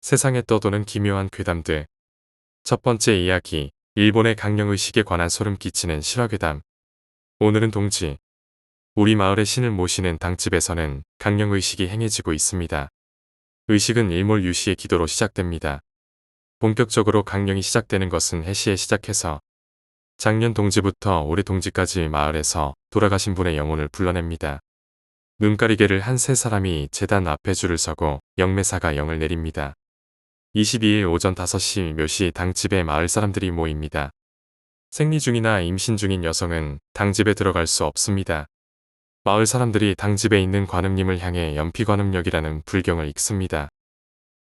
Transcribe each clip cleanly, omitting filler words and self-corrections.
세상에 떠도는 기묘한 괴담들. 첫 번째 이야기, 일본의 강령의식에 관한 소름 끼치는 실화괴담. 오늘은 동지. 우리 마을의 신을 모시는 당집에서는 강령의식이 행해지고 있습니다. 의식은 일몰유시의 기도로 시작됩니다. 본격적으로 강령이 시작되는 것은 해시에 시작해서 작년 동지부터 올해 동지까지 마을에서 돌아가신 분의 영혼을 불러냅니다. 눈가리개를 한 세 사람이 제단 앞에 줄을 서고 영매사가 영을 내립니다. 22일 오전 5시 묘시 당집에 마을 사람들이 모입니다. 생리 중이나 임신 중인 여성은 당집에 들어갈 수 없습니다. 마을 사람들이 당집에 있는 관음님을 향해 연피관음력이라는 불경을 읽습니다.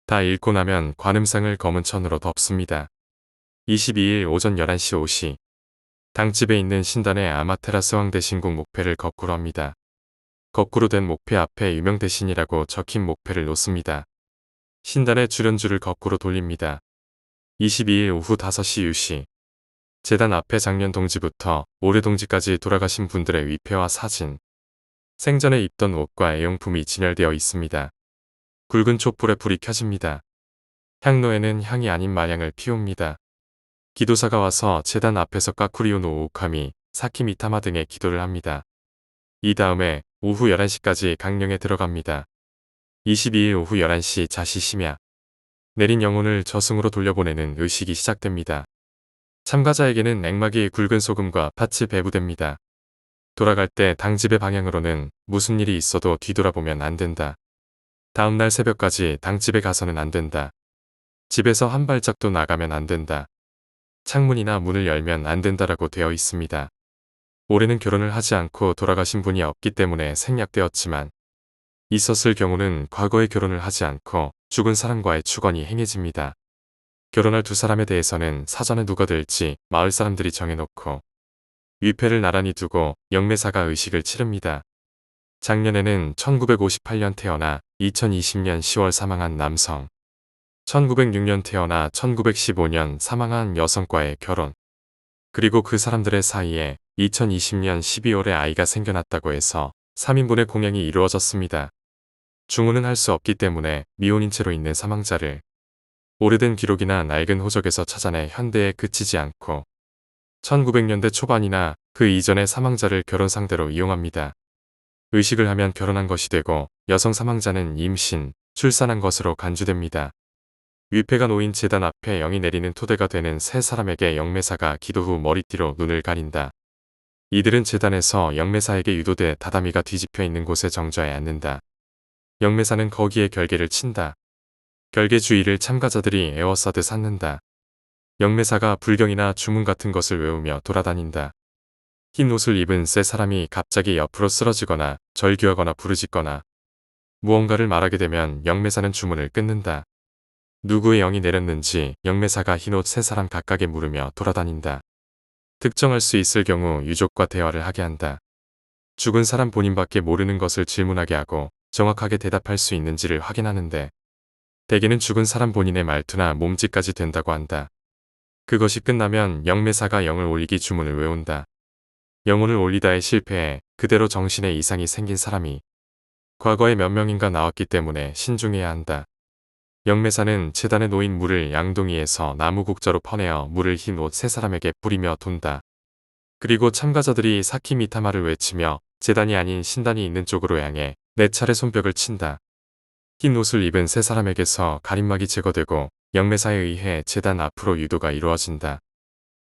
다 읽고 나면 관음상을 검은 천으로 덮습니다. 22일 오전 11시 5시 당집에 있는 신단의 아마테라스 황대 신궁 목패를 거꾸로 합니다. 거꾸로 된 목패 앞에 유명대신이라고 적힌 목패를 놓습니다. 신단의 주련줄을 거꾸로 돌립니다. 22일 오후 5시 유시 제단 앞에 작년 동지부터 올해 동지까지 돌아가신 분들의 위패와 사진, 생전에 입던 옷과 애용품이 진열되어 있습니다. 굵은 촛불에 불이 켜집니다. 향로에는 향이 아닌 마향을 피웁니다. 기도사가 와서 제단 앞에서 까쿠리오노 오오카미, 사키미타마 등의 기도를 합니다. 이 다음에 오후 11시까지 강령에 들어갑니다. 22일 오후 11시 자시심야 내린 영혼을 저승으로 돌려보내는 의식이 시작됩니다. 참가자에게는 액막이 굵은 소금과 팥이 배부됩니다. 돌아갈 때 당집의 방향으로는 무슨 일이 있어도 뒤돌아보면 안 된다. 다음날 새벽까지 당집에 가서는 안 된다. 집에서 한 발짝도 나가면 안 된다. 창문이나 문을 열면 안 된다라고 되어 있습니다. 올해는 결혼을 하지 않고 돌아가신 분이 없기 때문에 생략되었지만 있었을 경우는 과거에 결혼을 하지 않고 죽은 사람과의 추건이 행해집니다. 결혼할 두 사람에 대해서는 사전에 누가 될지 마을 사람들이 정해놓고 위패를 나란히 두고 영매사가 의식을 치릅니다. 작년에는 1958년 태어나 2020년 10월 사망한 남성, 1906년 태어나 1915년 사망한 여성과의 결혼, 그리고 그 사람들의 사이에 2020년 12월에 아이가 생겨났다고 해서 3인분의 공양이 이루어졌습니다. 중혼은 할 수 없기 때문에 미혼인 채로 있는 사망자를 오래된 기록이나 낡은 호적에서 찾아내 현대에 그치지 않고 1900년대 초반이나 그 이전의 사망자를 결혼 상대로 이용합니다. 의식을 하면 결혼한 것이 되고 여성 사망자는 임신, 출산한 것으로 간주됩니다. 위패가 놓인 제단 앞에 영이 내리는 토대가 되는 세 사람에게 영매사가 기도 후 머리띠로 눈을 가린다. 이들은 제단에서 영매사에게 유도돼 다다미가 뒤집혀 있는 곳에 정좌에 앉는다. 영매사는 거기에 결계를 친다. 결계 주위를 참가자들이 에워싸듯 쌓는다. 영매사가 불경이나 주문 같은 것을 외우며 돌아다닌다. 흰 옷을 입은 세 사람이 갑자기 옆으로 쓰러지거나 절규하거나 부르짖거나 무언가를 말하게 되면 영매사는 주문을 끊는다. 누구의 영이 내렸는지 영매사가 흰옷 세 사람 각각에 물으며 돌아다닌다. 특정할 수 있을 경우 유족과 대화를 하게 한다. 죽은 사람 본인밖에 모르는 것을 질문하게 하고 정확하게 대답할 수 있는지를 확인하는데 대개는 죽은 사람 본인의 말투나 몸짓까지 된다고 한다. 그것이 끝나면 영매사가 영을 올리기 주문을 외운다. 영혼을 올리다에 실패해 그대로 정신에 이상이 생긴 사람이 과거에 몇 명인가 나왔기 때문에 신중해야 한다. 영매사는 제단에 놓인 물을 양동이에서 나무 국자로 퍼내어 물을 흰 옷 세 사람에게 뿌리며 돈다. 그리고 참가자들이 사키미타마를 외치며 제단이 아닌 신단이 있는 쪽으로 향해 4차례 손뼉을 친다. 흰 옷을 입은 세 사람에게서 가림막이 제거되고 영매사에 의해 제단 앞으로 유도가 이루어진다.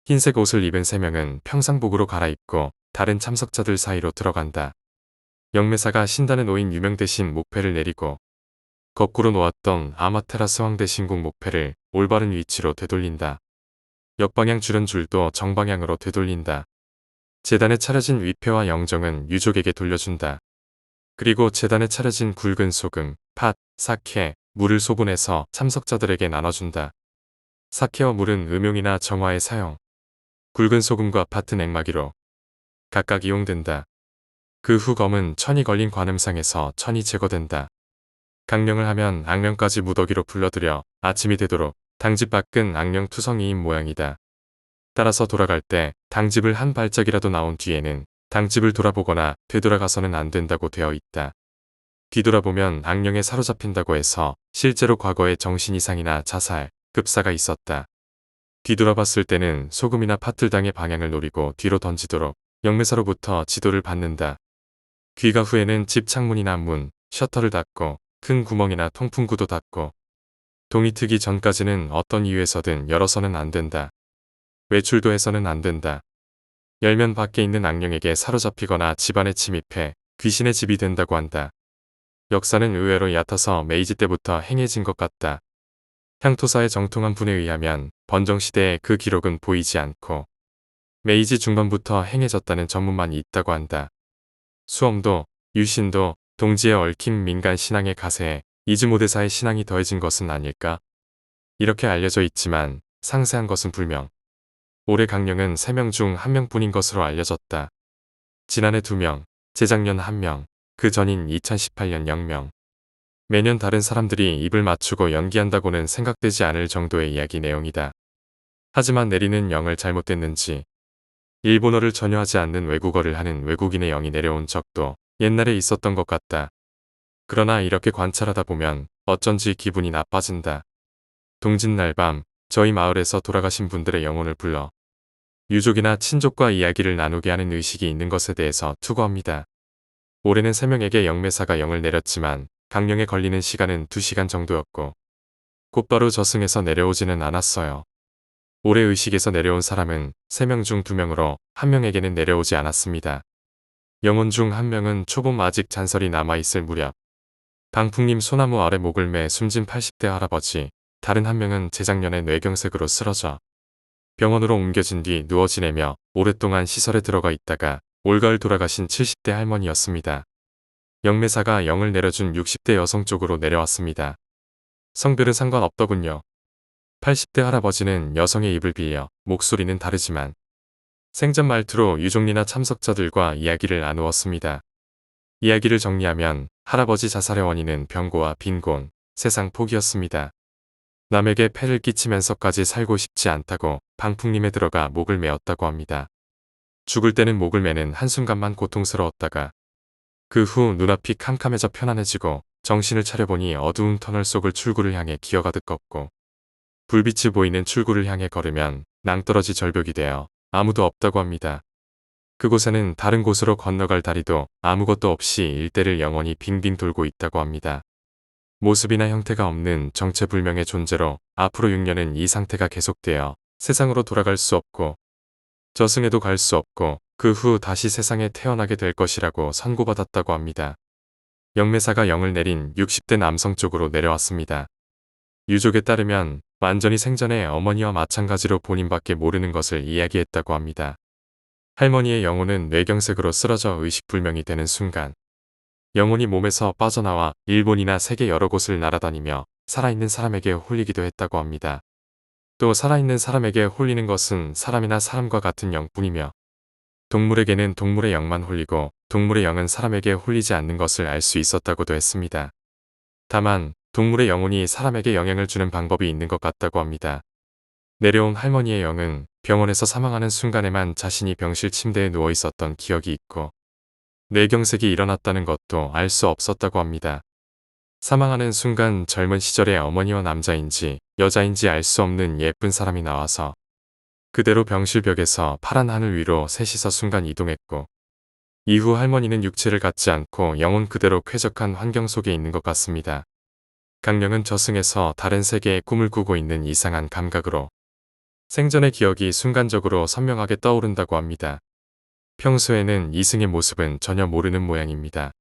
흰색 옷을 입은 3명은 평상복으로 갈아입고 다른 참석자들 사이로 들어간다. 영매사가 신단에 놓인 유명대신 목패를 내리고 거꾸로 놓았던 아마테라스 황대 신궁 목패를 올바른 위치로 되돌린다. 역방향 주련줄도 정방향으로 되돌린다. 제단에 차려진 위패와 영정은 유족에게 돌려준다. 그리고 제단에 차려진 굵은 소금, 팥, 사케, 물을 소분해서 참석자들에게 나눠준다. 사케와 물은 음용이나 정화에 사용, 굵은 소금과 팥은 액마기로 각각 이용된다. 그 후 검은 천이 걸린 관음상에서 천이 제거된다. 강령을 하면 악령까지 무더기로 불러들여 아침이 되도록 당집 밖은 악령 투성이인 모양이다. 따라서 돌아갈 때 당집을 한 발짝이라도 나온 뒤에는 당집을 돌아보거나 되돌아가서는 안 된다고 되어 있다. 뒤돌아보면 악령에 사로잡힌다고 해서 실제로 과거에 정신이상이나 자살, 급사가 있었다. 뒤돌아봤을 때는 소금이나 파틀당의 방향을 노리고 뒤로 던지도록 영매사로부터 지도를 받는다. 귀가 후에는 집 창문이나 문, 셔터를 닫고 큰 구멍이나 통풍구도 닫고 동이 트기 전까지는 어떤 이유에서든 열어서는 안 된다. 외출도 해서는 안 된다. 열면 밖에 있는 악령에게 사로잡히거나 집안에 침입해 귀신의 집이 된다고 한다. 역사는 의외로 얕아서 메이지 때부터 행해진 것 같다. 향토사의 정통한 분에 의하면 번정시대에 그 기록은 보이지 않고 메이지 중반부터 행해졌다는 전문만 있다고 한다. 수엄도, 유신도 동지에 얽힌 민간 신앙의 가세에 이즈모대사의 신앙이 더해진 것은 아닐까? 이렇게 알려져 있지만 상세한 것은 불명. 올해 강령은 3명 중 1명뿐인 것으로 알려졌다. 지난해 2명, 재작년 1명, 그 전인 2018년 0명. 매년 다른 사람들이 입을 맞추고 연기한다고는 생각되지 않을 정도의 이야기 내용이다. 하지만 내리는 영을 잘못됐는지 일본어를 전혀 하지 않는 외국어를 하는 외국인의 영이 내려온 적도 옛날에 있었던 것 같다. 그러나 이렇게 관찰하다 보면 어쩐지 기분이 나빠진다. 동짓날 밤 저희 마을에서 돌아가신 분들의 영혼을 불러 유족이나 친족과 이야기를 나누게 하는 의식이 있는 것에 대해서 투고합니다. 올해는 3명에게 영매사가 영을 내렸지만 강령에 걸리는 시간은 2시간 정도였고 곧바로 저승에서 내려오지는 않았어요. 올해 의식에서 내려온 사람은 3명 중 2명으로 1명에게는 내려오지 않았습니다. 영혼 중 1명은 초봄 아직 잔설이 남아있을 무렵 방풍님 소나무 아래 목을 매 숨진 80대 할아버지, 다른 1명은 재작년에 뇌경색으로 쓰러져 병원으로 옮겨진 뒤 누워 지내며 오랫동안 시설에 들어가 있다가 올가을 돌아가신 70대 할머니였습니다. 영매사가 영을 내려준 60대 여성 쪽으로 내려왔습니다. 성별은 상관없더군요. 80대 할아버지는 여성의 입을 빌려 목소리는 다르지만 생전 말투로 유족이나 참석자들과 이야기를 나누었습니다. 이야기를 정리하면 할아버지 자살의 원인은 병고와 빈곤, 세상 포기였습니다. 남에게 폐를 끼치면서까지 살고 싶지 않다고 방풍림에 들어가 목을 메었다고 합니다. 죽을 때는 목을 매는 한순간만 고통스러웠다가 그 후 눈앞이 캄캄해져 편안해지고 정신을 차려보니 어두운 터널 속을 출구를 향해 기어가듯 걷고 불빛이 보이는 출구를 향해 걸으면 낭떠러지 절벽이 되어 아무도 없다고 합니다. 그곳에는 다른 곳으로 건너갈 다리도 아무것도 없이 일대를 영원히 빙빙 돌고 있다고 합니다. 모습이나 형태가 없는 정체불명의 존재로 앞으로 6년은 이 상태가 계속되어 세상으로 돌아갈 수 없고 저승에도 갈 수 없고 그 후 다시 세상에 태어나게 될 것이라고 선고받았다고 합니다. 영매사가 영을 내린 60대 남성 쪽으로 내려왔습니다. 유족에 따르면 완전히 생전에 어머니와 마찬가지로 본인밖에 모르는 것을 이야기했다고 합니다. 할머니의 영혼은 뇌경색으로 쓰러져 의식불명이 되는 순간 영혼이 몸에서 빠져나와 일본이나 세계 여러 곳을 날아다니며 살아있는 사람에게 홀리기도 했다고 합니다. 또 살아있는 사람에게 홀리는 것은 사람이나 사람과 같은 영뿐이며 동물에게는 동물의 영만 홀리고 동물의 영은 사람에게 홀리지 않는 것을 알 수 있었다고도 했습니다. 다만 동물의 영혼이 사람에게 영향을 주는 방법이 있는 것 같다고 합니다. 내려온 할머니의 영은 병원에서 사망하는 순간에만 자신이 병실 침대에 누워 있었던 기억이 있고 뇌경색이 일어났다는 것도 알 수 없었다고 합니다. 사망하는 순간 젊은 시절의 어머니와 남자인지 여자인지 알 수 없는 예쁜 사람이 나와서 그대로 병실 벽에서 파란 하늘 위로 셋이서 순간 이동했고 이후 할머니는 육체를 갖지 않고 영혼 그대로 쾌적한 환경 속에 있는 것 같습니다. 강령은 저승에서 다른 세계의 꿈을 꾸고 있는 이상한 감각으로 생전의 기억이 순간적으로 선명하게 떠오른다고 합니다. 평소에는 이승의 모습은 전혀 모르는 모양입니다.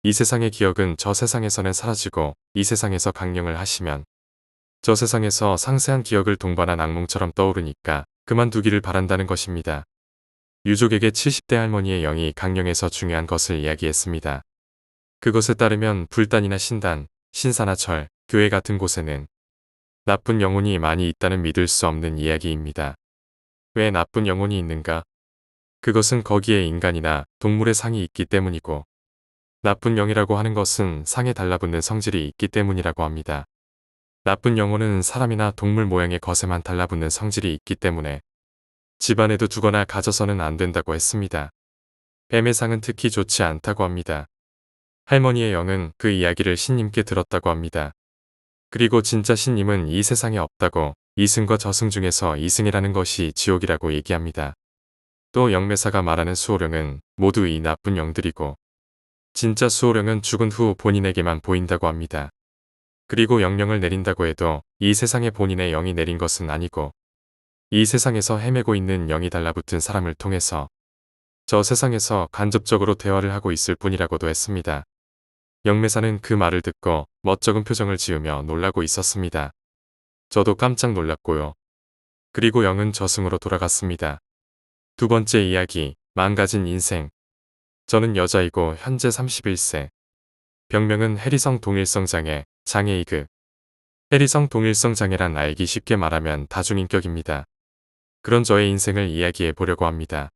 이 세상의 기억은 저 세상에서는 사라지고 이 세상에서 강령을 하시면 저 세상에서 상세한 기억을 동반한 악몽처럼 떠오르니까 그만두기를 바란다는 것입니다. 유족에게 70대 할머니의 영이 강령에서 중요한 것을 이야기했습니다. 그것에 따르면 불단이나 신단, 신사나 절, 교회 같은 곳에는 나쁜 영혼이 많이 있다는 믿을 수 없는 이야기입니다. 왜 나쁜 영혼이 있는가? 그것은 거기에 인간이나 동물의 상이 있기 때문이고 나쁜 영이라고 하는 것은 상에 달라붙는 성질이 있기 때문이라고 합니다. 나쁜 영혼은 사람이나 동물 모양의 것에만 달라붙는 성질이 있기 때문에 집안에도 두거나 가져서는 안 된다고 했습니다. 뱀의 상은 특히 좋지 않다고 합니다. 할머니의 영은 그 이야기를 신님께 들었다고 합니다. 그리고 진짜 신님은 이 세상에 없다고 이승과 저승 중에서 이승이라는 것이 지옥이라고 얘기합니다. 또 영매사가 말하는 수호령은 모두 이 나쁜 영들이고 진짜 수호령은 죽은 후 본인에게만 보인다고 합니다. 그리고 영령을 내린다고 해도 이 세상에 본인의 영이 내린 것은 아니고 이 세상에서 헤매고 있는 영이 달라붙은 사람을 통해서 저 세상에서 간접적으로 대화를 하고 있을 뿐이라고도 했습니다. 영매사는 그 말을 듣고 멋쩍은 표정을 지으며 놀라고 있었습니다. 저도 깜짝 놀랐고요. 그리고 영은 저승으로 돌아갔습니다. 두 번째 이야기, 망가진 인생. 저는 여자이고 현재 31세. 병명은 해리성 동일성 장애, 장애 2급. 해리성 동일성 장애란 알기 쉽게 말하면 다중인격입니다. 그런 저의 인생을 이야기해 보려고 합니다.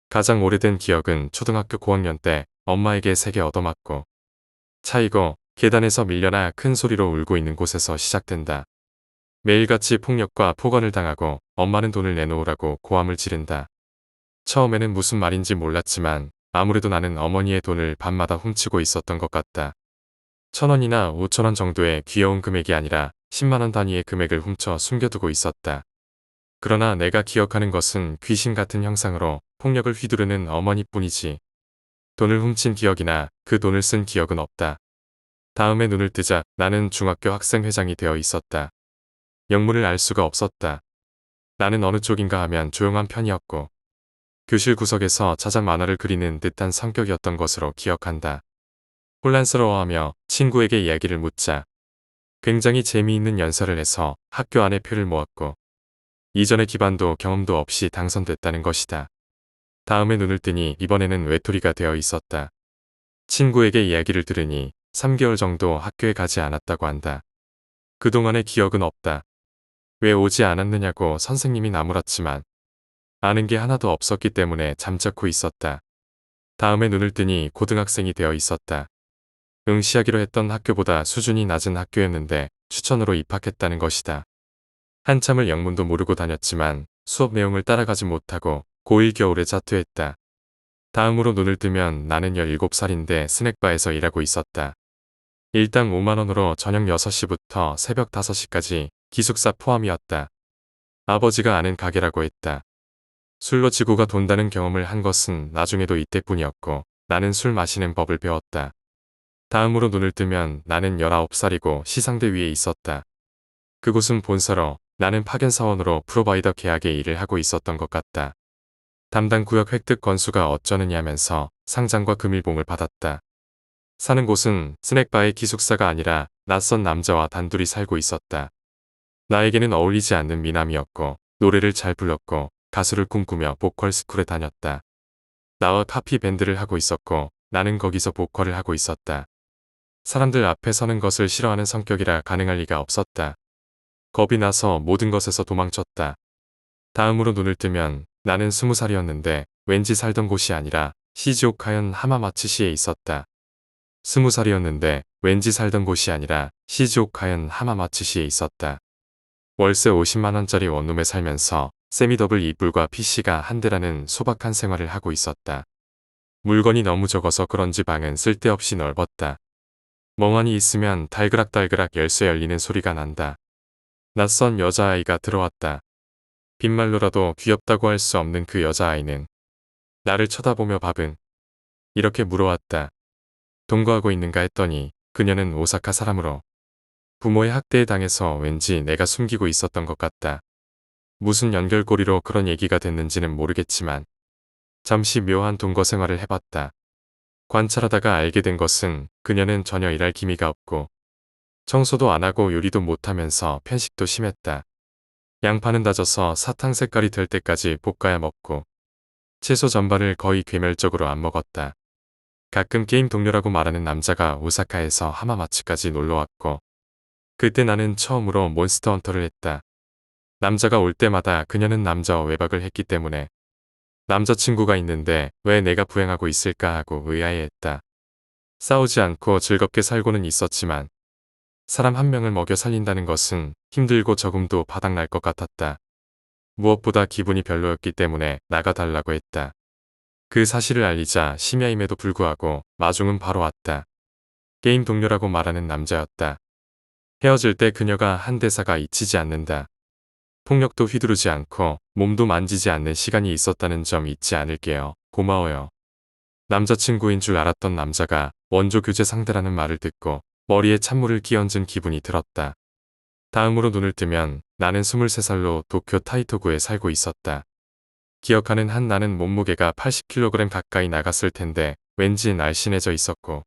가장 오래된 기억은 초등학교 고학년 때 엄마에게 세게 얻어맞고 차이고 계단에서 밀려나 큰 소리로 울고 있는 곳에서 시작된다. 매일같이 폭력과 폭언을 당하고 엄마는 돈을 내놓으라고 고함을 지른다. 처음에는 무슨 말인지 몰랐지만 아무래도 나는 어머니의 돈을 밤마다 훔치고 있었던 것 같다. 1,000원이나 5,000원 정도의 귀여운 금액이 아니라 10만원 단위의 금액을 훔쳐 숨겨두고 있었다. 그러나 내가 기억하는 것은 귀신 같은 형상으로 폭력을 휘두르는 어머니뿐이지 돈을 훔친 기억이나 그 돈을 쓴 기억은 없다. 다음에 눈을 뜨자 나는 중학교 학생회장이 되어 있었다. 영문을 알 수가 없었다. 나는 어느 쪽인가 하면 조용한 편이었고 교실 구석에서 자작 만화를 그리는 듯한 성격이었던 것으로 기억한다. 혼란스러워하며 친구에게 이야기를 묻자 굉장히 재미있는 연설을 해서 학교 안에 표를 모았고 이전의 기반도 경험도 없이 당선됐다는 것이다. 다음에 눈을 뜨니 이번에는 외톨이가 되어 있었다. 친구에게 이야기를 들으니 3개월 정도 학교에 가지 않았다고 한다. 그동안의 기억은 없다. 왜 오지 않았느냐고 선생님이 나무랐지만 아는 게 하나도 없었기 때문에 잠자코 있었다. 다음에 눈을 뜨니 고등학생이 되어 있었다. 응시하기로 했던 학교보다 수준이 낮은 학교였는데 추천으로 입학했다는 것이다. 한참을 영문도 모르고 다녔지만 수업 내용을 따라가지 못하고 고1 겨울에 자퇴했다. 다음으로 눈을 뜨면 나는 17살인데 스낵바에서 일하고 있었다. 일당 5만원으로 저녁 6시부터 새벽 5시까지 기숙사 포함이었다. 아버지가 아는 가게라고 했다. 술로 지구가 돈다는 경험을 한 것은 나중에도 이때뿐이었고 나는 술 마시는 법을 배웠다. 다음으로 눈을 뜨면 나는 19살이고 시상대 위에 있었다. 그곳은 본사로 나는 파견사원으로 프로바이더 계약에 일을 하고 있었던 것 같다. 담당 구역 획득 건수가 어쩌느냐면서 상장과 금일봉을 받았다. 사는 곳은 스낵바의 기숙사가 아니라 낯선 남자와 단둘이 살고 있었다. 나에게는 어울리지 않는 미남이었고 노래를 잘 불렀고 가수를 꿈꾸며 보컬 스쿨에 다녔다. 나와 카피 밴드를 하고 있었고 나는 거기서 보컬을 하고 있었다. 사람들 앞에 서는 것을 싫어하는 성격이라 가능할 리가 없었다. 겁이 나서 모든 것에서 도망쳤다. 다음으로 눈을 뜨면 나는 20살이었는데 왠지 살던 곳이 아니라 시즈오카현 하마마츠시에 있었다. 20살이었는데 왠지 살던 곳이 아니라 시즈오카현 하마마츠시에 있었다. 월세 50만원짜리 원룸에 살면서 세미더블 이불과 PC가 한 대라는 소박한 생활을 하고 있었다. 물건이 너무 적어서 그런지 방은 쓸데없이 넓었다. 멍하니 있으면 달그락달그락 열쇠 열리는 소리가 난다. 낯선 여자아이가 들어왔다. 빈말로라도 귀엽다고 할 수 없는 그 여자아이는 나를 쳐다보며 밥은? 이렇게 물어왔다. 동거하고 있는가 했더니 그녀는 오사카 사람으로 부모의 학대에 당해서 왠지 내가 숨기고 있었던 것 같다. 무슨 연결고리로 그런 얘기가 됐는지는 모르겠지만 잠시 묘한 동거 생활을 해봤다. 관찰하다가 알게 된 것은 그녀는 전혀 일할 기미가 없고 청소도 안 하고 요리도 못하면서 편식도 심했다. 양파는 다져서 사탕 색깔이 될 때까지 볶아야 먹고 채소 전반을 거의 괴멸적으로 안 먹었다. 가끔 게임 동료라고 말하는 남자가 오사카에서 하마마츠까지 놀러왔고 그때 나는 처음으로 몬스터 헌터를 했다. 남자가 올 때마다 그녀는 남자와 외박을 했기 때문에 남자친구가 있는데 왜 내가 부행하고 있을까 하고 의아해했다. 싸우지 않고 즐겁게 살고는 있었지만 사람 한 명을 먹여 살린다는 것은 힘들고 적응도 바닥날 것 같았다. 무엇보다 기분이 별로였기 때문에 나가달라고 했다. 그 사실을 알리자 심야임에도 불구하고 마중은 바로 왔다. 게임 동료라고 말하는 남자였다. 헤어질 때 그녀가 한 대사가 잊히지 않는다. 폭력도 휘두르지 않고 몸도 만지지 않는 시간이 있었다는 점 잊지 않을게요. 고마워요. 남자친구인 줄 알았던 남자가 원조 교제 상대라는 말을 듣고 머리에 찬물을 끼얹은 기분이 들었다. 다음으로 눈을 뜨면 나는 23살로 도쿄 타이토구에 살고 있었다. 기억하는 한 나는 몸무게가 80kg 가까이 나갔을 텐데 왠지 날씬해져 있었고,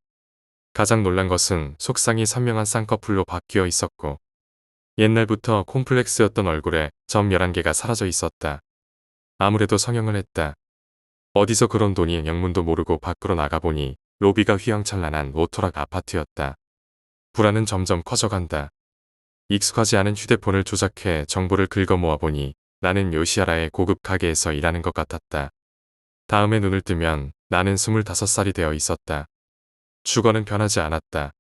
가장 놀란 것은 속상이 선명한 쌍꺼풀로 바뀌어 있었고, 옛날부터 콤플렉스였던 얼굴에 점 11개가 사라져 있었다. 아무래도 성형을 했다. 어디서 그런 돈이 영문도 모르고 밖으로 나가보니 로비가 휘황찬란한 오토락 아파트였다. 불안은 점점 커져간다. 익숙하지 않은 휴대폰을 조작해 정보를 긁어 모아보니 나는 요시하라의 고급 가게에서 일하는 것 같았다. 다음에 눈을 뜨면 나는 25살이 되어 있었다. 주거는 변하지 않았다.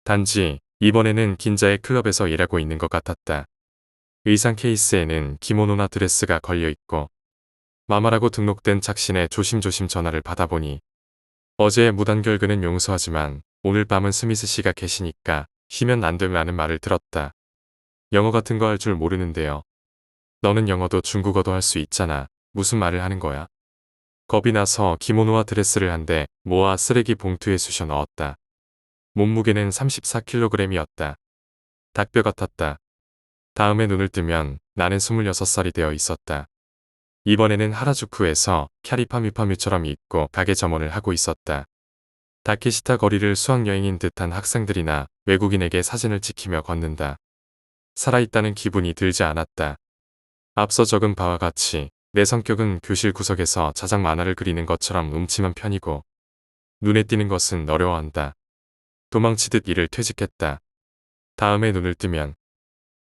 단지 이번에는 긴자의 클럽에서 일하고 있는 것 같았다. 의상 케이스에는 기모노나 드레스가 걸려있고, 마마라고 등록된 착신에 조심조심 전화를 받아보니 어제의 무단결근은 용서하지만 오늘 밤은 스미스 씨가 계시니까 쉬면 안 된다는 말을 들었다. 영어 같은 거 할 줄 모르는데요. 너는 영어도 중국어도 할 수 있잖아. 무슨 말을 하는 거야? 겁이 나서 기모노와 드레스를 한 대 모아 쓰레기 봉투에 쑤셔 넣었다. 몸무게는 34kg이었다. 닭뼈 같았다. 다음에 눈을 뜨면 나는 26살이 되어 있었다. 이번에는 하라주쿠에서 캬리파뮤파뮤처럼 입고 가게 점원을 하고 있었다. 다케시타 거리를 수학여행인 듯한 학생들이나 외국인에게 사진을 찍히며 걷는다. 살아있다는 기분이 들지 않았다. 앞서 적은 바와 같이 내 성격은 교실 구석에서 자작 만화를 그리는 것처럼 음침한 편이고, 눈에 띄는 것은 어려워한다. 도망치듯 일을 퇴직했다. 다음에 눈을 뜨면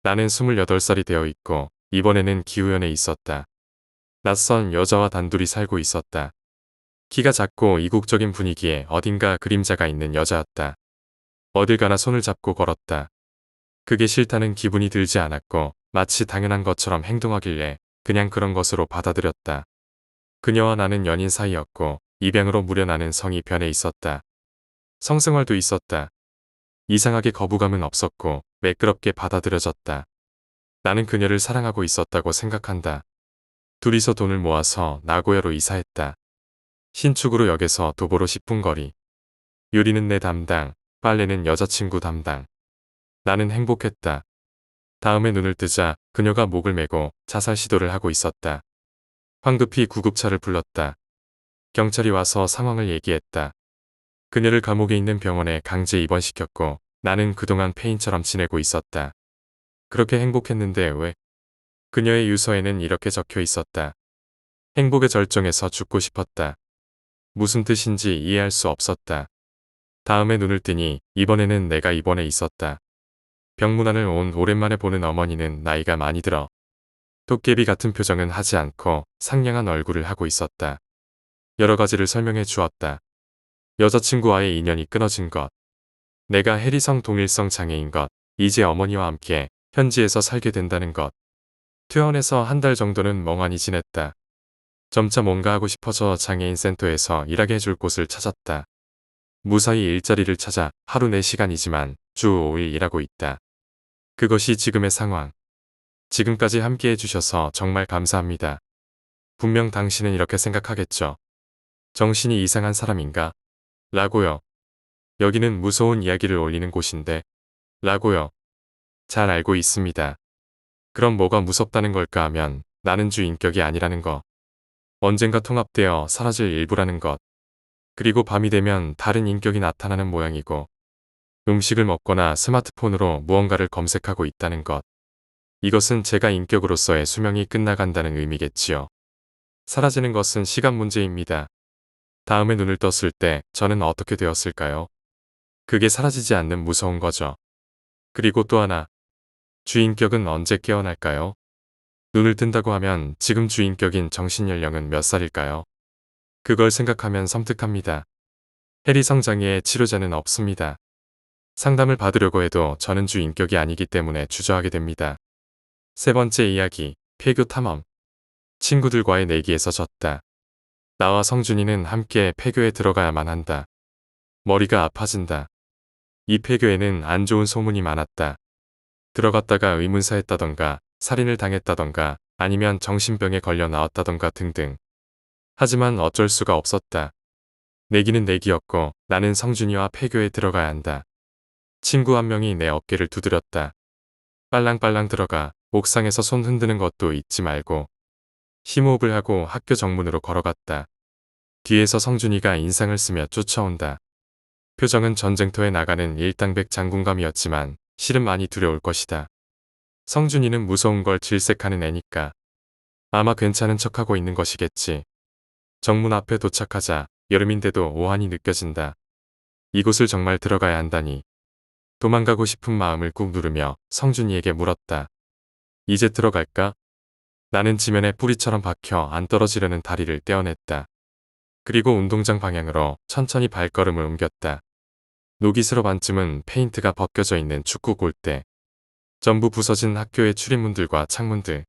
나는 28살이 되어 있고 이번에는 기후현에 있었다. 낯선 여자와 단둘이 살고 있었다. 키가 작고 이국적인 분위기에 어딘가 그림자가 있는 여자였다. 어딜 가나 손을 잡고 걸었다. 그게 싫다는 기분이 들지 않았고 마치 당연한 것처럼 행동하길래 그냥 그런 것으로 받아들였다. 그녀와 나는 연인 사이였고 입양으로 무려 나는 성이 변해 있었다. 성생활도 있었다. 이상하게 거부감은 없었고 매끄럽게 받아들여졌다. 나는 그녀를 사랑하고 있었다고 생각한다. 둘이서 돈을 모아서 나고야로 이사했다. 신축으로 역에서 도보로 10분 거리. 요리는 내 담당, 빨래는 여자친구 담당. 나는 행복했다. 다음에 눈을 뜨자 그녀가 목을 메고 자살 시도를 하고 있었다. 황급히 구급차를 불렀다. 경찰이 와서 상황을 얘기했다. 그녀를 감옥에 있는 병원에 강제 입원시켰고 나는 그동안 폐인처럼 지내고 있었다. 그렇게 행복했는데 왜? 그녀의 유서에는 이렇게 적혀 있었다. 행복의 절정에서 죽고 싶었다. 무슨 뜻인지 이해할 수 없었다. 다음에 눈을 뜨니 이번에는 내가 입원해 있었다. 병문안을 온 오랜만에 보는 어머니는 나이가 많이 들어 도깨비 같은 표정은 하지 않고 상냥한 얼굴을 하고 있었다. 여러 가지를 설명해 주었다. 여자친구와의 인연이 끊어진 것, 내가 해리성 동일성 장애인 것, 이제 어머니와 함께 현지에서 살게 된다는 것. 퇴원해서 한 달 정도는 멍하니 지냈다. 점차 뭔가 하고 싶어져 장애인 센터에서 일하게 해줄 곳을 찾았다. 무사히 일자리를 찾아 하루 4시간이지만 주 5일 일하고 있다. 그것이 지금의 상황. 지금까지 함께 해주셔서 정말 감사합니다. 분명 당신은 이렇게 생각하겠죠. 정신이 이상한 사람인가? 라고요. 여기는 무서운 이야기를 올리는 곳인데. 라고요. 잘 알고 있습니다. 그럼 뭐가 무섭다는 걸까 하면 나는 주인격이 아니라는 거. 언젠가 통합되어 사라질 일부라는 것. 그리고 밤이 되면 다른 인격이 나타나는 모양이고, 음식을 먹거나 스마트폰으로 무언가를 검색하고 있다는 것. 이것은 제가 인격으로서의 수명이 끝나간다는 의미겠지요. 사라지는 것은 시간 문제입니다. 다음에 눈을 떴을 때 저는 어떻게 되었을까요? 그게 사라지지 않는 무서운 거죠. 그리고 또 하나. 주인격은 언제 깨어날까요? 눈을 뜬다고 하면 지금 주인격인 정신연령은 몇 살일까요? 그걸 생각하면 섬뜩합니다. 해리성 장애의 치료제는 없습니다. 상담을 받으려고 해도 저는 주인격이 아니기 때문에 주저하게 됩니다. 세 번째 이야기, 폐교 탐험. 친구들과의 내기에서 졌다. 나와 성준이는 함께 폐교에 들어가야만 한다. 머리가 아파진다. 이 폐교에는 안 좋은 소문이 많았다. 들어갔다가 의문사했다던가 살인을 당했다던가 아니면 정신병에 걸려 나왔다던가 등등. 하지만 어쩔 수가 없었다. 내기는 내기였고 나는 성준이와 폐교에 들어가야 한다. 친구 한 명이 내 어깨를 두드렸다. 빨랑빨랑 들어가 옥상에서 손 흔드는 것도 잊지 말고. 심호흡을 하고 학교 정문으로 걸어갔다. 뒤에서 성준이가 인상을 쓰며 쫓아온다. 표정은 전쟁터에 나가는 일당백 장군감이었지만 실은 많이 두려울 것이다. 성준이는 무서운 걸 질색하는 애니까 아마 괜찮은 척하고 있는 것이겠지. 정문 앞에 도착하자 여름인데도 오한이 느껴진다. 이곳을 정말 들어가야 한다니. 도망가고 싶은 마음을 꾹 누르며 성준이에게 물었다. 이제 들어갈까? 나는 지면에 뿌리처럼 박혀 안 떨어지려는 다리를 떼어냈다. 그리고 운동장 방향으로 천천히 발걸음을 옮겼다. 녹이스럽 반쯤은 페인트가 벗겨져 있는 축구 골대. 전부 부서진 학교의 출입문들과 창문들.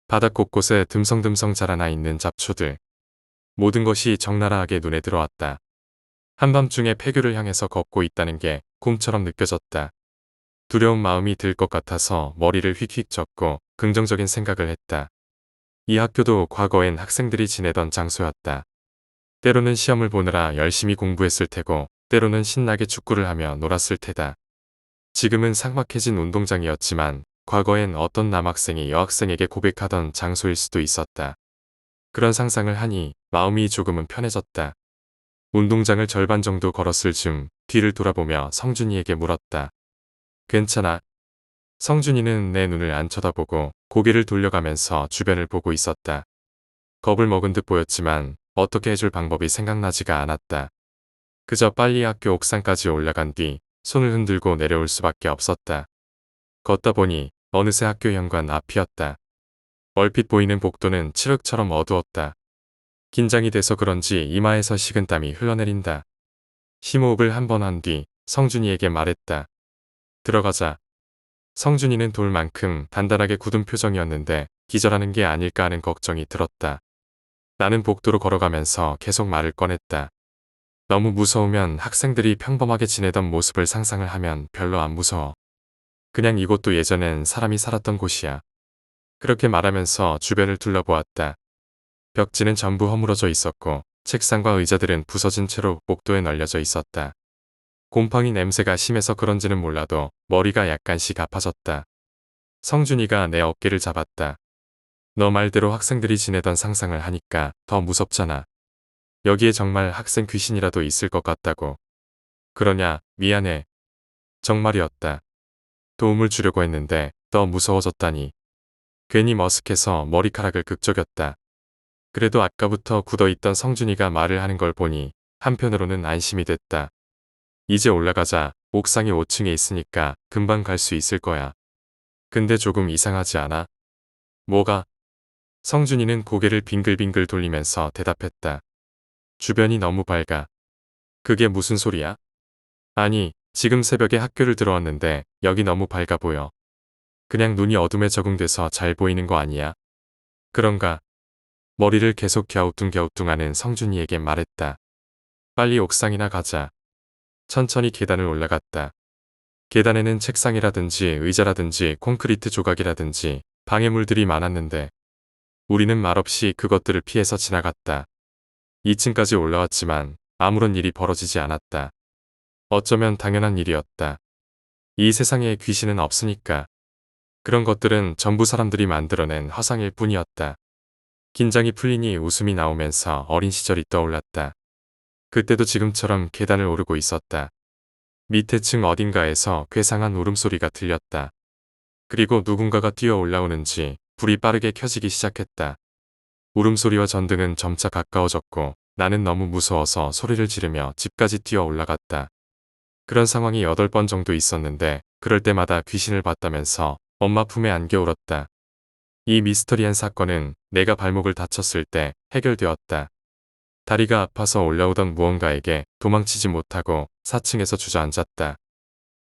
바닥 곳곳에 듬성듬성 자라나 있는 잡초들. 모든 것이 적나라하게 눈에 들어왔다. 한밤중에 폐교를 향해서 걷고 있다는 게 꿈처럼 느껴졌다. 두려운 마음이 들 것 같아서 머리를 휙휙 젓고 긍정적인 생각을 했다. 이 학교도 과거엔 학생들이 지내던 장소였다. 때로는 시험을 보느라 열심히 공부했을 테고 때로는 신나게 축구를 하며 놀았을 테다. 지금은 삭막해진 운동장이었지만 과거엔 어떤 남학생이 여학생에게 고백하던 장소일 수도 있었다. 그런 상상을 하니 마음이 조금은 편해졌다. 운동장을 절반 정도 걸었을 즈음 뒤를 돌아보며 성준이에게 물었다. 괜찮아? 성준이는 내 눈을 안 쳐다보고 고개를 돌려가면서 주변을 보고 있었다. 겁을 먹은 듯 보였지만 어떻게 해줄 방법이 생각나지가 않았다. 그저 빨리 학교 옥상까지 올라간 뒤 손을 흔들고 내려올 수밖에 없었다. 걷다 보니 어느새 학교 현관 앞이었다. 얼핏 보이는 복도는 칠흑처럼 어두웠다. 긴장이 돼서 그런지 이마에서 식은땀이 흘러내린다. 심호흡을 한 번 한 뒤 성준이에게 말했다. 들어가자. 성준이는 돌만큼 단단하게 굳은 표정이었는데 기절하는 게 아닐까 하는 걱정이 들었다. 나는 복도로 걸어가면서 계속 말을 꺼냈다. 너무 무서우면 학생들이 평범하게 지내던 모습을 상상을 하면 별로 안 무서워. 그냥 이곳도 예전엔 사람이 살았던 곳이야. 그렇게 말하면서 주변을 둘러보았다. 벽지는 전부 허물어져 있었고 책상과 의자들은 부서진 채로 복도에 널려져 있었다. 곰팡이 냄새가 심해서 그런지는 몰라도 머리가 약간씩 아파졌다. 성준이가 내 어깨를 잡았다. 너 말대로 학생들이 지내던 상상을 하니까 더 무섭잖아. 여기에 정말 학생 귀신이라도 있을 것 같다고. 그러냐, 미안해. 정말이었다. 도움을 주려고 했는데 더 무서워졌다니. 괜히 머쓱해서 머리카락을 극적였다. 그래도 아까부터 굳어있던 성준이가 말을 하는 걸 보니 한편으로는 안심이 됐다. 이제 올라가자. 옥상이 5층에 있으니까 금방 갈 수 있을 거야. 근데 조금 이상하지 않아? 뭐가? 성준이는 고개를 빙글빙글 돌리면서 대답했다. 주변이 너무 밝아. 그게 무슨 소리야? 아니, 지금 새벽에 학교를 들어왔는데 여기 너무 밝아 보여. 그냥 눈이 어둠에 적응돼서 잘 보이는 거 아니야? 그런가? 머리를 계속 갸우뚱갸우뚱하는 성준이에게 말했다. 빨리 옥상이나 가자. 천천히 계단을 올라갔다. 계단에는 책상이라든지 의자라든지 콘크리트 조각이라든지 방해물들이 많았는데 우리는 말없이 그것들을 피해서 지나갔다. 2층까지 올라왔지만 아무런 일이 벌어지지 않았다. 어쩌면 당연한 일이었다. 이 세상에 귀신은 없으니까. 그런 것들은 전부 사람들이 만들어낸 화상일 뿐이었다. 긴장이 풀리니 웃음이 나오면서 어린 시절이 떠올랐다. 그때도 지금처럼 계단을 오르고 있었다. 밑에 층 어딘가에서 괴상한 울음소리가 들렸다. 그리고 누군가가 뛰어 올라오는지 불이 빠르게 켜지기 시작했다. 울음소리와 전등은 점차 가까워졌고 나는 너무 무서워서 소리를 지르며 집까지 뛰어 올라갔다. 그런 상황이 8번 정도 있었는데 그럴 때마다 귀신을 봤다면서 엄마 품에 안겨 울었다. 이 미스터리한 사건은 내가 발목을 다쳤을 때 해결되었다. 다리가 아파서 올라오던 무언가에게 도망치지 못하고 4층에서 주저앉았다.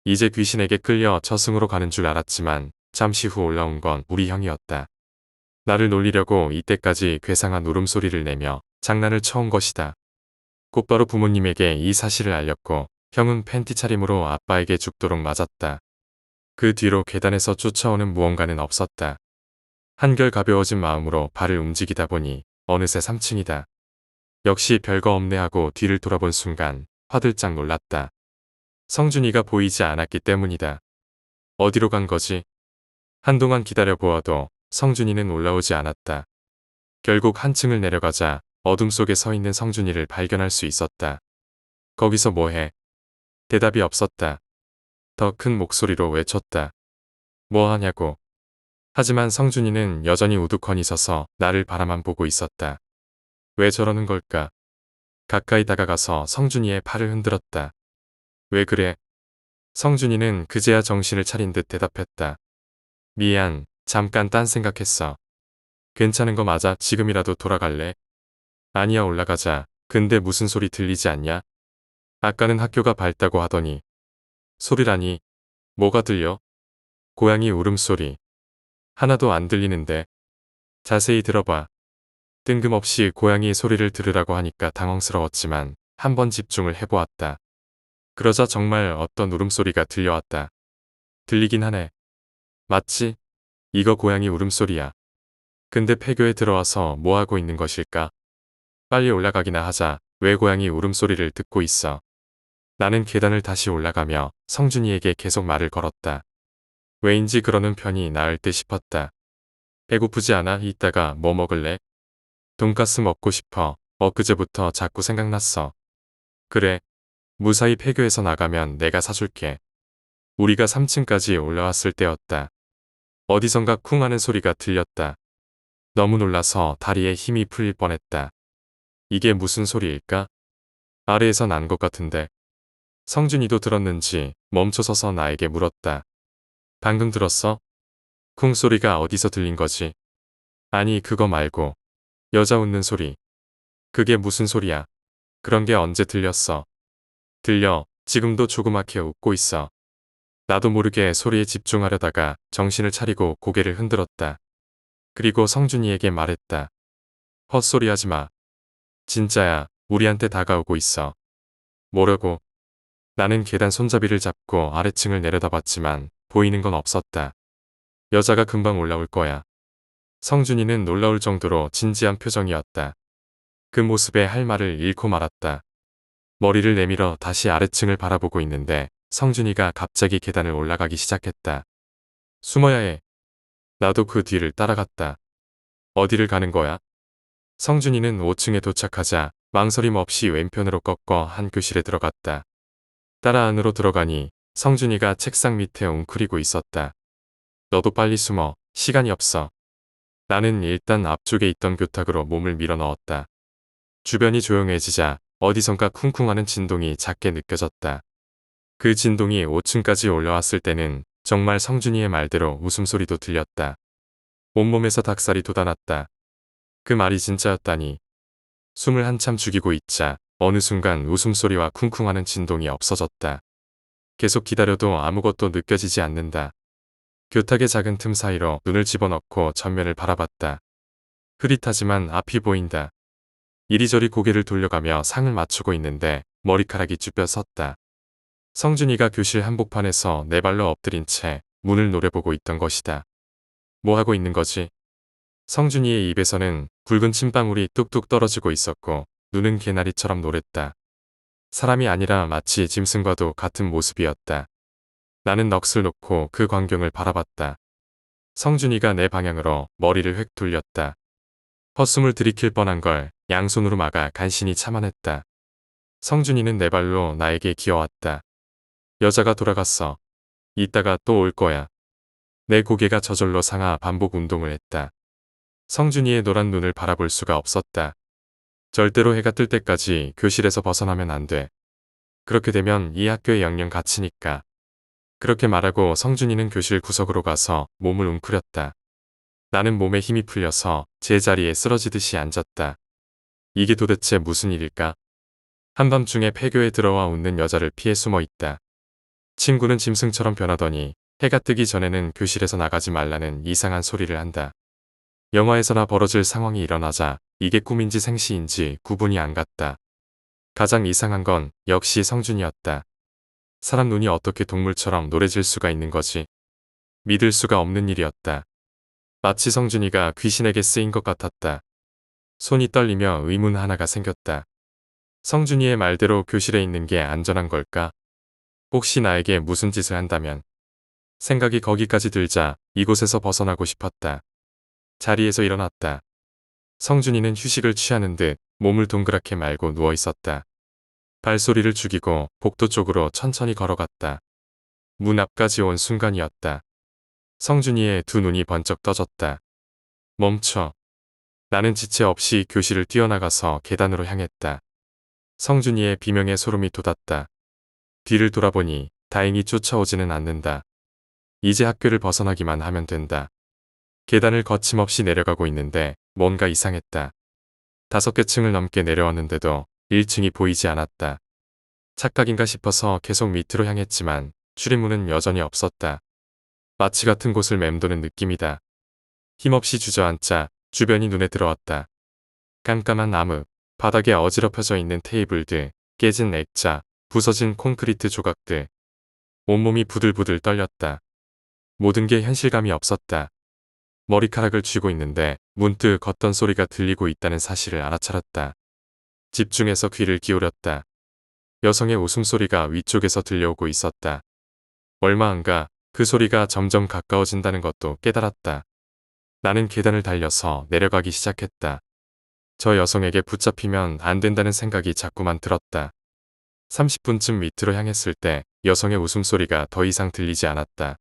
이제 귀신에게 끌려 저승으로 가는 줄 알았지만 잠시 후 올라온 건 우리 형이었다. 나를 놀리려고 이때까지 괴상한 울음소리를 내며 장난을 쳐온 것이다. 곧바로 부모님에게 이 사실을 알렸고 형은 팬티 차림으로 아빠에게 죽도록 맞았다. 그 뒤로 계단에서 쫓아오는 무언가는 없었다. 한결 가벼워진 마음으로 발을 움직이다 보니 어느새 3층이다. 역시 별거 없네 하고 뒤를 돌아본 순간 화들짝 놀랐다. 성준이가 보이지 않았기 때문이다. 어디로 간 거지? 한동안 기다려 보아도 성준이는 올라오지 않았다. 결국 한층을 내려가자 어둠 속에 서 있는 성준이를 발견할 수 있었다. 거기서 뭐해? 대답이 없었다. 더 큰 목소리로 외쳤다. 뭐 하냐고. 하지만 성준이는 여전히 우두커니 서서 나를 바라만 보고 있었다. 왜 저러는 걸까? 가까이 다가가서 성준이의 팔을 흔들었다. 왜 그래? 성준이는 그제야 정신을 차린 듯 대답했다. 미안, 잠깐 딴 생각했어. 괜찮은 거 맞아? 지금이라도 돌아갈래? 아니야, 올라가자. 근데 무슨 소리 들리지 않냐? 아까는 학교가 밝다고 하더니. 소리라니. 뭐가 들려? 고양이 울음소리. 하나도 안 들리는데. 자세히 들어봐. 뜬금없이 고양이 소리를 들으라고 하니까 당황스러웠지만 한번 집중을 해보았다. 그러자 정말 어떤 울음소리가 들려왔다. 들리긴 하네. 맞지? 이거 고양이 울음소리야. 근데 폐교에 들어와서 뭐하고 있는 것일까? 빨리 올라가기나 하자. 왜 고양이 울음소리를 듣고 있어? 나는 계단을 다시 올라가며 성준이에게 계속 말을 걸었다. 왜인지 그러는 편이 나을 듯 싶었다. 배고프지 않아? 이따가 뭐 먹을래? 돈가스 먹고 싶어. 엊그제부터 자꾸 생각났어. 그래. 무사히 폐교에서 나가면 내가 사줄게. 우리가 3층까지 올라왔을 때였다. 어디선가 쿵 하는 소리가 들렸다. 너무 놀라서 다리에 힘이 풀릴 뻔했다. 이게 무슨 소리일까? 아래에서 난 것 같은데. 성준이도 들었는지 멈춰서서 나에게 물었다. 방금 들었어? 쿵 소리가 어디서 들린 거지? 아니, 그거 말고. 여자 웃는 소리. 그게 무슨 소리야? 그런 게 언제 들렸어? 들려. 지금도 조그맣게 웃고 있어. 나도 모르게 소리에 집중하려다가 정신을 차리고 고개를 흔들었다. 그리고 성준이에게 말했다. 헛소리 하지 마. 진짜야. 우리한테 다가오고 있어. 뭐라고? 나는 계단 손잡이를 잡고 아래층을 내려다봤지만 보이는 건 없었다. 여자가 금방 올라올 거야. 성준이는 놀라울 정도로 진지한 표정이었다. 그 모습에 할 말을 잃고 말았다. 머리를 내밀어 다시 아래층을 바라보고 있는데 성준이가 갑자기 계단을 올라가기 시작했다. 숨어야 해. 나도 그 뒤를 따라갔다. 어디를 가는 거야? 성준이는 5층에 도착하자 망설임 없이 왼편으로 꺾어 한 교실에 들어갔다. 따라 안으로 들어가니 성준이가 책상 밑에 웅크리고 있었다. 너도 빨리 숨어. 시간이 없어. 나는 일단 앞쪽에 있던 교탁으로 몸을 밀어 넣었다. 주변이 조용해지자 어디선가 쿵쿵하는 진동이 작게 느껴졌다. 그 진동이 5층까지 올라왔을 때는 정말 성준이의 말대로 웃음소리도 들렸다. 온몸에서 닭살이 돋아났다. 그 말이 진짜였다니. 숨을 한참 죽이고 있자 어느 순간 웃음소리와 쿵쿵하는 진동이 없어졌다. 계속 기다려도 아무것도 느껴지지 않는다. 교탁의 작은 틈 사이로 눈을 집어넣고 전면을 바라봤다. 흐릿하지만 앞이 보인다. 이리저리 고개를 돌려가며 상을 맞추고 있는데 머리카락이 쭈뼛 섰다. 성준이가 교실 한복판에서 네 발로 엎드린 채 문을 노려보고 있던 것이다. 뭐 하고 있는 거지? 성준이의 입에서는 붉은 침방울이 뚝뚝 떨어지고 있었고 눈은 개나리처럼 노랬다. 사람이 아니라 마치 짐승과도 같은 모습이었다. 나는 넋을 놓고 그 광경을 바라봤다. 성준이가 내 방향으로 머리를 획 돌렸다. 헛숨을 들이킬 뻔한 걸 양손으로 막아 간신히 참아냈다. 성준이는 내 발로 나에게 기어왔다. 여자가 돌아갔어. 이따가 또 올 거야. 내 고개가 저절로 상하 반복 운동을 했다. 성준이의 노란 눈을 바라볼 수가 없었다. 절대로 해가 뜰 때까지 교실에서 벗어나면 안 돼. 그렇게 되면 이 학교의 영영 갇히니까. 그렇게 말하고 성준이는 교실 구석으로 가서 몸을 웅크렸다. 나는 몸에 힘이 풀려서 제자리에 쓰러지듯이 앉았다. 이게 도대체 무슨 일일까? 한밤중에 폐교에 들어와 웃는 여자를 피해 숨어 있다. 친구는 짐승처럼 변하더니 해가 뜨기 전에는 교실에서 나가지 말라는 이상한 소리를 한다. 영화에서나 벌어질 상황이 일어나자 이게 꿈인지 생시인지 구분이 안 갔다. 가장 이상한 건 역시 성준이었다. 사람 눈이 어떻게 동물처럼 노래질 수가 있는 거지? 믿을 수가 없는 일이었다. 마치 성준이가 귀신에게 쓰인 것 같았다. 손이 떨리며 의문 하나가 생겼다. 성준이의 말대로 교실에 있는 게 안전한 걸까? 혹시 나에게 무슨 짓을 한다면? 생각이 거기까지 들자 이곳에서 벗어나고 싶었다. 자리에서 일어났다. 성준이는 휴식을 취하는 듯 몸을 동그랗게 말고 누워 있었다. 발소리를 죽이고 복도 쪽으로 천천히 걸어갔다. 문 앞까지 온 순간이었다. 성준이의 두 눈이 번쩍 떠졌다. 멈춰. 나는 지체 없이 교실을 뛰어나가서 계단으로 향했다. 성준이의 비명에 소름이 돋았다. 뒤를 돌아보니 다행히 쫓아오지는 않는다. 이제 학교를 벗어나기만 하면 된다. 계단을 거침없이 내려가고 있는데 뭔가 이상했다. 5개 층을 넘게 내려왔는데도 1층이 보이지 않았다. 착각인가 싶어서 계속 밑으로 향했지만 출입문은 여전히 없었다. 마치 같은 곳을 맴도는 느낌이다. 힘없이 주저앉자 주변이 눈에 들어왔다. 깜깜한 나무, 바닥에 어지럽혀져 있는 테이블들, 깨진 액자, 부서진 콘크리트 조각들. 온몸이 부들부들 떨렸다. 모든 게 현실감이 없었다. 머리카락을 쥐고 있는데 문득 걷던 소리가 들리고 있다는 사실을 알아차렸다. 집중해서 귀를 기울였다. 여성의 웃음소리가 위쪽에서 들려오고 있었다. 얼마 안 가 그 소리가 점점 가까워진다는 것도 깨달았다. 나는 계단을 달려서 내려가기 시작했다. 저 여성에게 붙잡히면 안 된다는 생각이 자꾸만 들었다. 30분쯤 밑으로 향했을 때 여성의 웃음소리가 더 이상 들리지 않았다.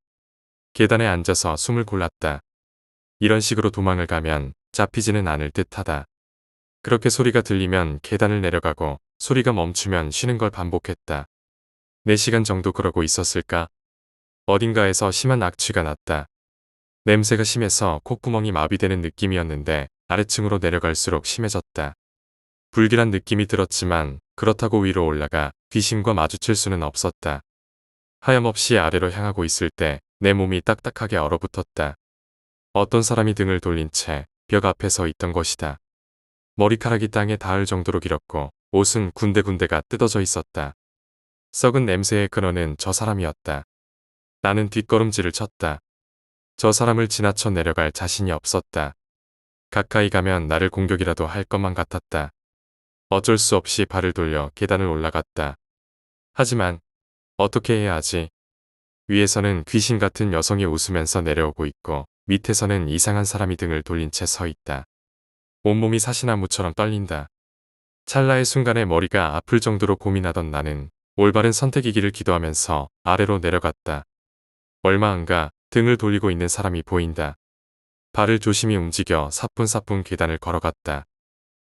계단에 앉아서 숨을 골랐다. 이런 식으로 도망을 가면 잡히지는 않을 듯하다. 그렇게 소리가 들리면 계단을 내려가고 소리가 멈추면 쉬는 걸 반복했다. 4시간 정도 그러고 있었을까? 어딘가에서 심한 악취가 났다. 냄새가 심해서 콧구멍이 마비되는 느낌이었는데 아래층으로 내려갈수록 심해졌다. 불길한 느낌이 들었지만 그렇다고 위로 올라가 귀신과 마주칠 수는 없었다. 하염없이 아래로 향하고 있을 때 내 몸이 딱딱하게 얼어붙었다. 어떤 사람이 등을 돌린 채 벽 앞에 서 있던 것이다. 머리카락이 땅에 닿을 정도로 길었고 옷은 군데군데가 뜯어져 있었다. 썩은 냄새의 근원은 저 사람이었다. 나는 뒷걸음질을 쳤다. 저 사람을 지나쳐 내려갈 자신이 없었다. 가까이 가면 나를 공격이라도 할 것만 같았다. 어쩔 수 없이 발을 돌려 계단을 올라갔다. 하지만 어떻게 해야 하지? 위에서는 귀신 같은 여성이 웃으면서 내려오고 있고 밑에서는 이상한 사람이 등을 돌린 채 서 있다. 온몸이 사시나무처럼 떨린다. 찰나의 순간에 머리가 아플 정도로 고민하던 나는 올바른 선택이기를 기도하면서 아래로 내려갔다. 얼마 안 가 등을 돌리고 있는 사람이 보인다. 발을 조심히 움직여 사뿐사뿐 계단을 걸어갔다.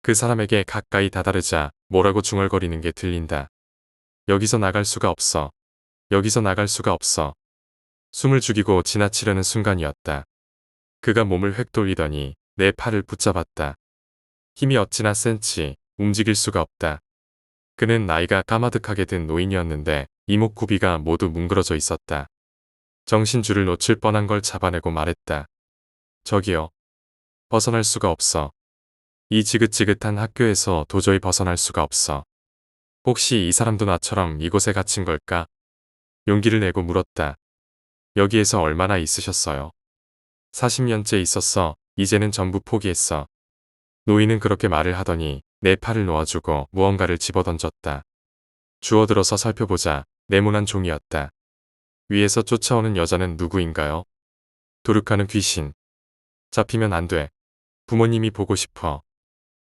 그 사람에게 가까이 다다르자 뭐라고 중얼거리는 게 들린다. 여기서 나갈 수가 없어. 여기서 나갈 수가 없어. 숨을 죽이고 지나치려는 순간이었다. 그가 몸을 획 돌리더니 내 팔을 붙잡았다. 힘이 어찌나 센지 움직일 수가 없다. 그는 나이가 까마득하게 든 노인이었는데 이목구비가 모두 뭉그러져 있었다. 정신줄을 놓칠 뻔한 걸 잡아내고 말했다. 저기요. 벗어날 수가 없어. 이 지긋지긋한 학교에서 도저히 벗어날 수가 없어. 혹시 이 사람도 나처럼 이곳에 갇힌 걸까? 용기를 내고 물었다. 여기에서 얼마나 있으셨어요? 40년째 있었어. 이제는 전부 포기했어. 노인은 그렇게 말을 하더니 내 팔을 놓아주고 무언가를 집어던졌다. 주워들어서 살펴보자. 네모난 종이였다. 위에서 쫓아오는 여자는 누구인가요? 도륙하는 귀신. 잡히면 안 돼. 부모님이 보고 싶어.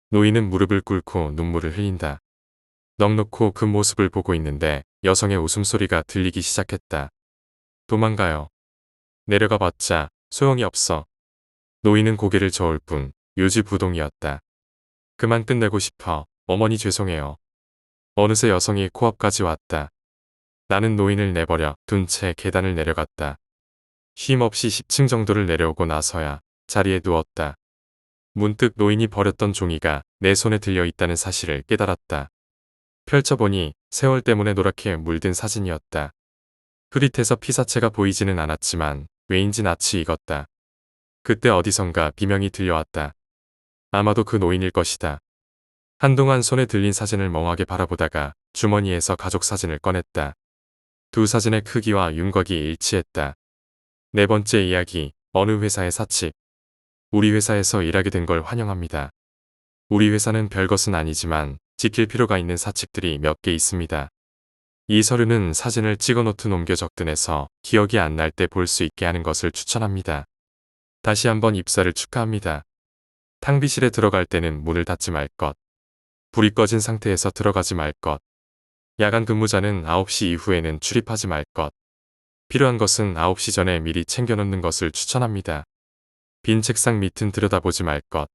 노인은 무릎을 꿇고 눈물을 흘린다. 넋놓고 그 모습을 보고 있는데 여성의 웃음소리가 들리기 시작했다. 도망가요. 내려가 봤자 소용이 없어. 노인은 고개를 저을 뿐 요지부동이었다. 그만 끝내고 싶어. 어머니 죄송해요. 어느새 여성이 코앞까지 왔다. 나는 노인을 내버려 둔 채 계단을 내려갔다. 쉼없이 10층 정도를 내려오고 나서야 자리에 누웠다. 문득 노인이 버렸던 종이가 내 손에 들려 있다는 사실을 깨달았다. 펼쳐보니 세월 때문에 노랗게 물든 사진이었다. 흐릿해서 피사체가 보이지는 않았지만 왜인지 낯이 익었다. 그때 어디선가 비명이 들려왔다. 아마도 그 노인일 것이다. 한동안 손에 들린 사진을 멍하게 바라보다가 주머니에서 가족 사진을 꺼냈다. 두 사진의 크기와 윤곽이 일치했다. 네 번째 이야기, 어느 회사의 사측. 우리 회사에서 일하게 된 걸 환영합니다. 우리 회사는 별것은 아니지만 지킬 필요가 있는 사측들이 몇 개 있습니다. 이 서류는 사진을 찍어놓든 옮겨 적든해서 기억이 안 날 때 볼 수 있게 하는 것을 추천합니다. 다시 한번 입사를 축하합니다. 탕비실에 들어갈 때는 문을 닫지 말 것. 불이 꺼진 상태에서 들어가지 말 것. 야간 근무자는 9시 이후에는 출입하지 말 것. 필요한 것은 9시 전에 미리 챙겨놓는 것을 추천합니다. 빈 책상 밑은 들여다보지 말 것.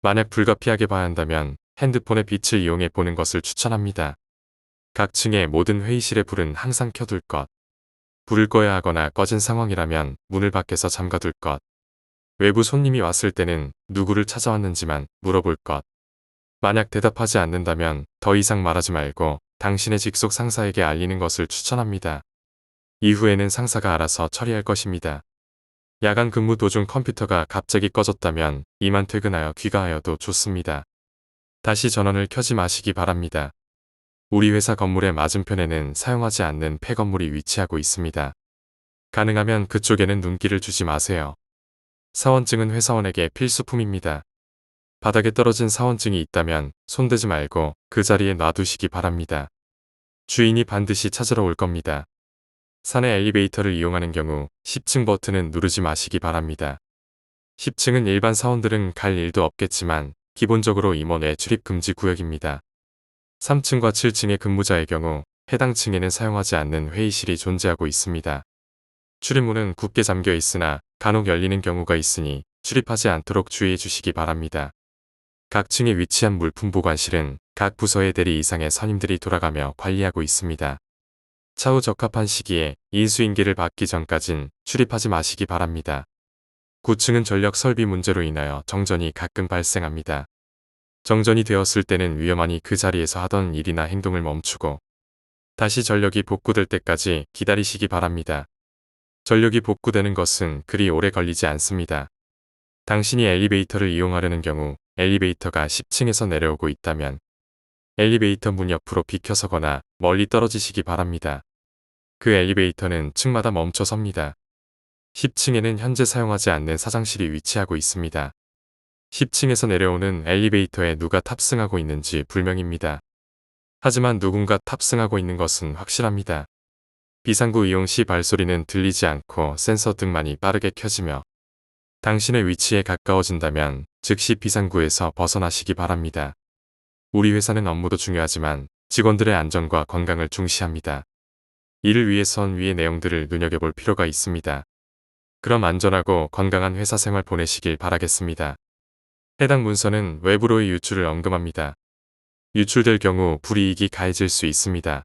만약 불가피하게 봐야 한다면 핸드폰의 빛을 이용해 보는 것을 추천합니다. 각 층의 모든 회의실의 불은 항상 켜둘 것. 불을 꺼야 하거나 꺼진 상황이라면 문을 밖에서 잠가둘 것. 외부 손님이 왔을 때는 누구를 찾아왔는지만 물어볼 것. 만약 대답하지 않는다면 더 이상 말하지 말고 당신의 직속 상사에게 알리는 것을 추천합니다. 이후에는 상사가 알아서 처리할 것입니다. 야간 근무 도중 컴퓨터가 갑자기 꺼졌다면 이만 퇴근하여 귀가하여도 좋습니다. 다시 전원을 켜지 마시기 바랍니다. 우리 회사 건물의 맞은편에는 사용하지 않는 폐건물이 위치하고 있습니다. 가능하면 그쪽에는 눈길을 주지 마세요. 사원증은 회사원에게 필수품입니다. 바닥에 떨어진 사원증이 있다면 손대지 말고 그 자리에 놔두시기 바랍니다. 주인이 반드시 찾으러 올 겁니다. 산의 엘리베이터를 이용하는 경우 10층 버튼은 누르지 마시기 바랍니다. 10층은 일반 사원들은 갈 일도 없겠지만 기본적으로 임원 외 출입 금지 구역입니다. 3층과 7층의 근무자의 경우 해당 층에는 사용하지 않는 회의실이 존재하고 있습니다. 출입문은 굳게 잠겨 있으나 간혹 열리는 경우가 있으니 출입하지 않도록 주의해 주시기 바랍니다. 각 층에 위치한 물품 보관실은 각 부서의 대리 이상의 선임들이 돌아가며 관리하고 있습니다. 차후 적합한 시기에 인수인계를 받기 전까진 출입하지 마시기 바랍니다. 9층은 전력 설비 문제로 인하여 정전이 가끔 발생합니다. 정전이 되었을 때는 위험하니 그 자리에서 하던 일이나 행동을 멈추고 다시 전력이 복구될 때까지 기다리시기 바랍니다. 전력이 복구되는 것은 그리 오래 걸리지 않습니다. 당신이 엘리베이터를 이용하려는 경우 엘리베이터가 10층에서 내려오고 있다면 엘리베이터 문 옆으로 비켜서거나 멀리 떨어지시기 바랍니다. 그 엘리베이터는 층마다 멈춰 섭니다. 10층에는 현재 사용하지 않는 사장실이 위치하고 있습니다. 10층에서 내려오는 엘리베이터에 누가 탑승하고 있는지 불명입니다. 하지만 누군가 탑승하고 있는 것은 확실합니다. 비상구 이용 시 발소리는 들리지 않고 센서 등만이 빠르게 켜지며 당신의 위치에 가까워진다면 즉시 비상구에서 벗어나시기 바랍니다. 우리 회사는 업무도 중요하지만 직원들의 안전과 건강을 중시합니다. 이를 위해선 위의 내용들을 눈여겨볼 필요가 있습니다. 그럼 안전하고 건강한 회사 생활 보내시길 바라겠습니다. 해당 문서는 외부로의 유출을 언급합니다. 유출될 경우 불이익이 가해질 수 있습니다.